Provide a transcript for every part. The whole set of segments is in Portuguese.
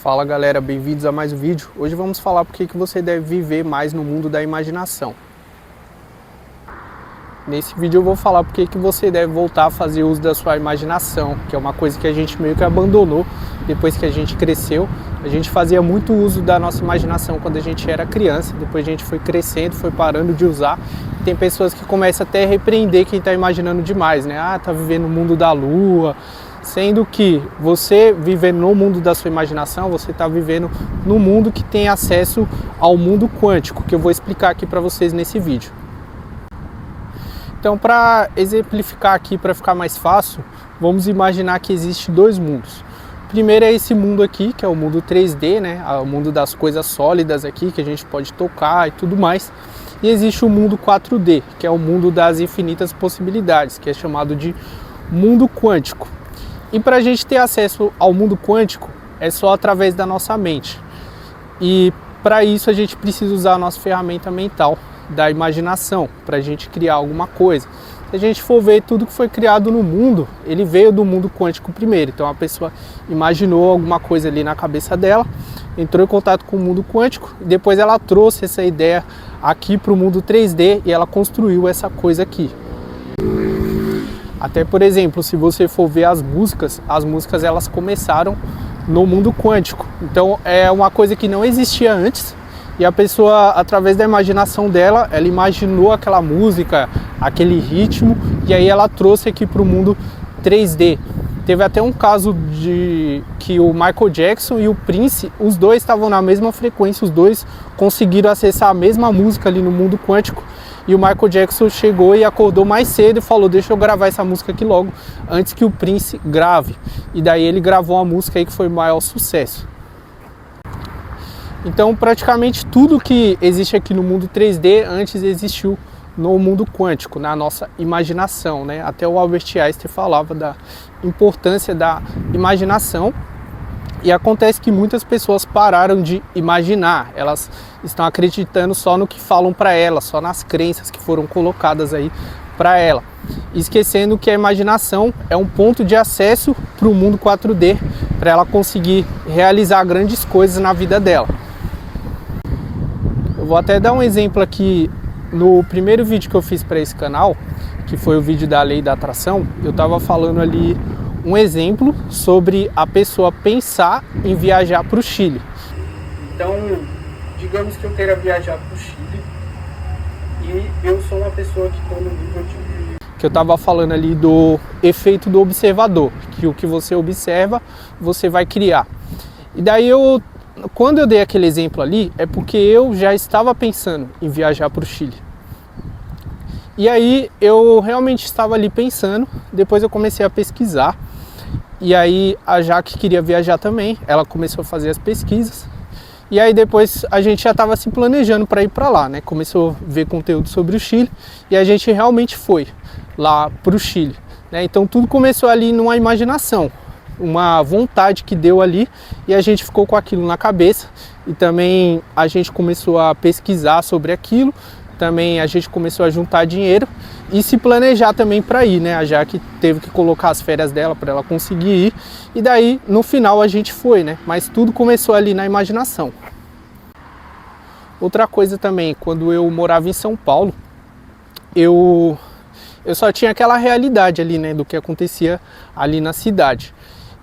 Fala galera, bem-vindos a mais um vídeo. Hoje vamos falar por que você deve viver mais no mundo da imaginação. Nesse vídeo eu vou falar por que você deve voltar a fazer uso da sua imaginação, que é uma coisa que a gente meio que abandonou depois que a gente cresceu. A gente fazia muito uso da nossa imaginação quando a gente era criança, depois a gente foi crescendo, foi parando de usar. Tem pessoas que começam até a repreender quem está imaginando demais, né? Ah, tá vivendo no mundo da lua. Sendo que você vivendo no mundo da sua imaginação, você está vivendo no mundo que tem acesso ao mundo quântico, que eu vou explicar aqui para vocês nesse vídeo. Então, para exemplificar aqui, para ficar mais fácil, vamos imaginar que existe dois mundos. O primeiro é esse mundo aqui, que é o mundo 3D, né? O mundo das coisas sólidas aqui, que a gente pode tocar e tudo mais. E existe o mundo 4D, que é o mundo das infinitas possibilidades, que é chamado de mundo quântico. E para a gente ter acesso ao mundo quântico é só através da nossa mente. E para isso a gente precisa usar a nossa ferramenta mental da imaginação, para a gente criar alguma coisa. Se a gente for ver tudo que foi criado no mundo, ele veio do mundo quântico primeiro. Então a pessoa imaginou alguma coisa ali na cabeça dela, entrou em contato com o mundo quântico, e depois ela trouxe essa ideia aqui para o mundo 3D e ela construiu essa coisa aqui. Até, por exemplo, se você for ver as músicas elas começaram no mundo quântico. Então é uma coisa que não existia antes e a pessoa, através da imaginação dela, ela imaginou aquela música, aquele ritmo, e aí ela trouxe aqui para o mundo 3D. Teve até um caso de que o Michael Jackson e o Prince, os dois estavam na mesma frequência, os dois conseguiram acessar a mesma música ali no mundo quântico. E o Michael Jackson chegou e acordou mais cedo e falou: deixa eu gravar essa música aqui logo, antes que o Prince grave. E daí ele gravou uma música aí que foi o maior sucesso. Então praticamente tudo que existe aqui no mundo 3D antes existiu no mundo quântico, na nossa imaginação, né? Até o Albert Einstein falava da importância da imaginação. E acontece que muitas pessoas pararam de imaginar, elas estão acreditando só no que falam para elas, só nas crenças que foram colocadas aí para ela, esquecendo que a imaginação é um ponto de acesso para o mundo 4D, para ela conseguir realizar grandes coisas na vida dela. Eu vou até dar um exemplo aqui. No primeiro vídeo que eu fiz para esse canal, que foi o vídeo da lei da atração, eu estava falando ali um exemplo sobre a pessoa pensar em viajar para o Chile. Então, digamos que eu queira viajar para o Chile e eu sou uma pessoa que estou no nível que eu estava falando ali do efeito do observador, que o que você observa, você vai criar. E daí quando eu dei aquele exemplo ali, é porque eu já estava pensando em viajar para o Chile. E aí eu realmente estava ali pensando, depois eu comecei a pesquisar. E aí a Jaque queria viajar também, ela começou a fazer as pesquisas. E aí depois a gente já estava se planejando para ir para lá, né? Começou a ver conteúdo sobre o Chile e a gente realmente foi lá para o Chile, né? Então tudo começou ali numa imaginação, uma vontade que deu ali e a gente ficou com aquilo na cabeça. E também a gente começou a pesquisar sobre aquilo. Também a gente começou a juntar dinheiro e se planejar também para ir, né? A Jaque teve que colocar as férias dela para ela conseguir ir. E daí, no final, a gente foi, né? Mas tudo começou ali na imaginação. Outra coisa também, quando eu morava em São Paulo, eu só tinha aquela realidade ali, né? Do que acontecia ali na cidade.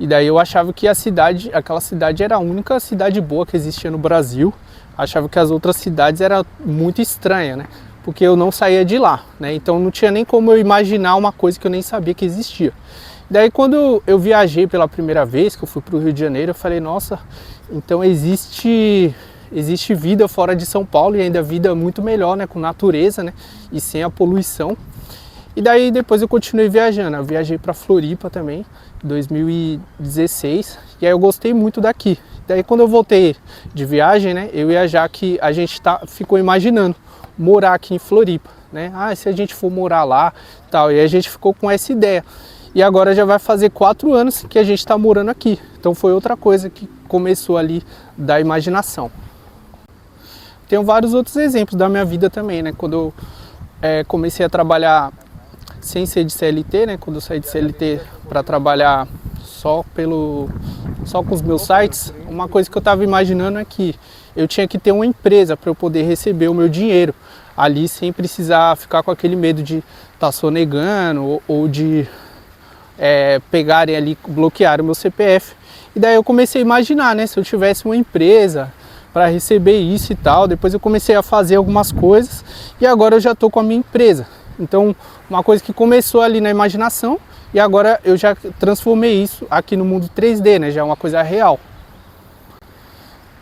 E daí eu achava que aquela cidade era a única cidade boa que existia no Brasil. Achava que as outras cidades eram muito estranhas, né? Porque eu não saía de lá, né? Então não tinha nem como eu imaginar uma coisa que eu nem sabia que existia. Daí quando eu viajei pela primeira vez, que eu fui para o Rio de Janeiro, eu falei: nossa, então existe vida fora de São Paulo e ainda vida muito melhor, né? Com natureza, né? E sem a poluição. E daí depois eu continuei viajando. Eu viajei para Floripa também, em 2016, e aí eu gostei muito daqui. Daí quando eu voltei de viagem, né, eu e a Jaque, a gente ficou imaginando morar aqui em Floripa, né? Ah, se a gente for morar lá, tal. E a gente ficou com essa ideia. E agora já vai fazer 4 anos que a gente está morando aqui. Então foi outra coisa que começou ali da imaginação. Tenho vários outros exemplos da minha vida também, né? Quando eu comecei a trabalhar sem ser de CLT, né? Quando eu saí de CLT para trabalhar só só com os meus sites, uma coisa que eu estava imaginando é que eu tinha que ter uma empresa para eu poder receber o meu dinheiro ali sem precisar ficar com aquele medo de estar sonegando ou de pegarem ali, bloquear o meu CPF. E daí eu comecei a imaginar, né, se eu tivesse uma empresa para receber isso e tal. Depois eu comecei a fazer algumas coisas e agora eu já estou com a minha empresa. Então, uma coisa que começou ali na imaginação e agora eu já transformei isso aqui no mundo 3D, né, já é uma coisa real.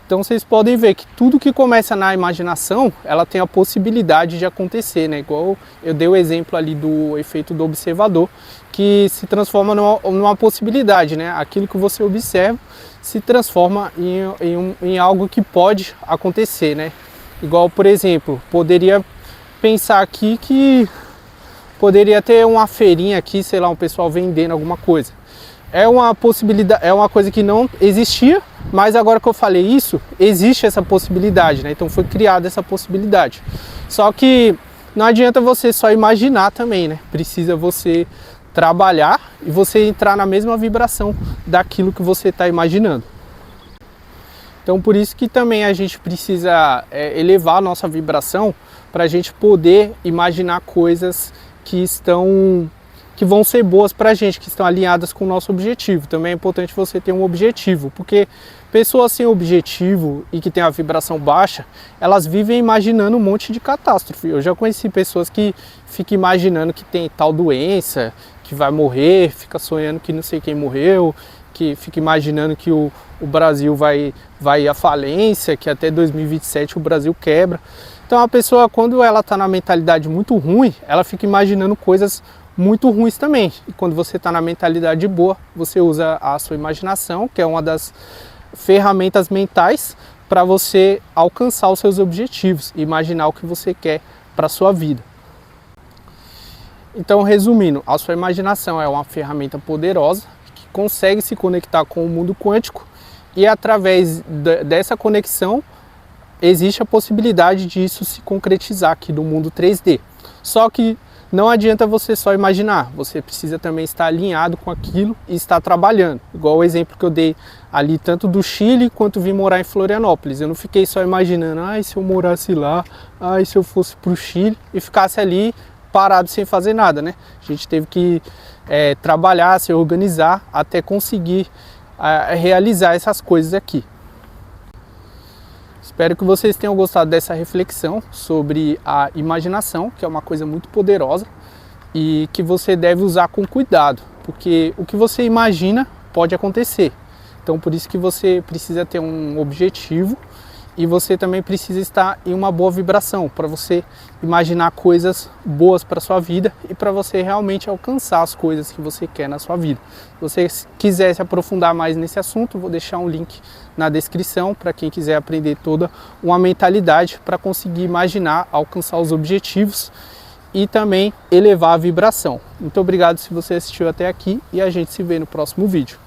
Então vocês podem ver que tudo que começa na imaginação, ela tem a possibilidade de acontecer, né? Igual eu dei o exemplo ali do efeito do observador, que se transforma numa possibilidade, né? Aquilo que você observa se transforma em algo que pode acontecer, né? Igual, por exemplo, poderia pensar aqui que poderia ter uma feirinha aqui, sei lá, um pessoal vendendo alguma coisa. É uma possibilidade, é uma coisa que não existia, mas agora que eu falei isso, existe essa possibilidade, né? Então foi criada essa possibilidade. Só que não adianta você só imaginar também, né? Precisa você trabalhar e você entrar na mesma vibração daquilo que você está imaginando. Então por isso que também a gente precisa elevar a nossa vibração para a gente poder imaginar coisas que vão ser boas para a gente, que estão alinhadas com o nosso objetivo. Também é importante você ter um objetivo, porque pessoas sem objetivo e que têm a vibração baixa, elas vivem imaginando um monte de catástrofe. Eu já conheci pessoas que ficam imaginando que tem tal doença, que vai morrer, fica sonhando que não sei quem morreu, que fica imaginando que o Brasil vai à falência, que até 2027 o Brasil quebra. Então a pessoa, quando ela está na mentalidade muito ruim, ela fica imaginando coisas muito ruins também. E quando você está na mentalidade boa, você usa a sua imaginação, que é uma das ferramentas mentais para você alcançar os seus objetivos, imaginar o que você quer para a sua vida. Então, resumindo, a sua imaginação é uma ferramenta poderosa que consegue se conectar com o mundo quântico e através dessa conexão existe a possibilidade disso se concretizar aqui no mundo 3D. Só que não adianta você só imaginar, você precisa também estar alinhado com aquilo e estar trabalhando. Igual o exemplo que eu dei ali, tanto do Chile quanto vim morar em Florianópolis. Eu não fiquei só imaginando, se eu morasse lá, se eu fosse para o Chile e ficasse ali parado sem fazer nada, né? A gente teve que trabalhar, se organizar até conseguir realizar essas coisas aqui. Espero que vocês tenham gostado dessa reflexão sobre a imaginação, que é uma coisa muito poderosa e que você deve usar com cuidado, porque o que você imagina pode acontecer. Então por isso que você precisa ter um objetivo e você também precisa estar em uma boa vibração para você imaginar coisas boas para sua vida e para você realmente alcançar as coisas que você quer na sua vida. Se você quiser se aprofundar mais nesse assunto, vou deixar um link na descrição para quem quiser aprender toda uma mentalidade para conseguir imaginar, alcançar os objetivos e também elevar a vibração. Muito obrigado se você assistiu até aqui e a gente se vê no próximo vídeo.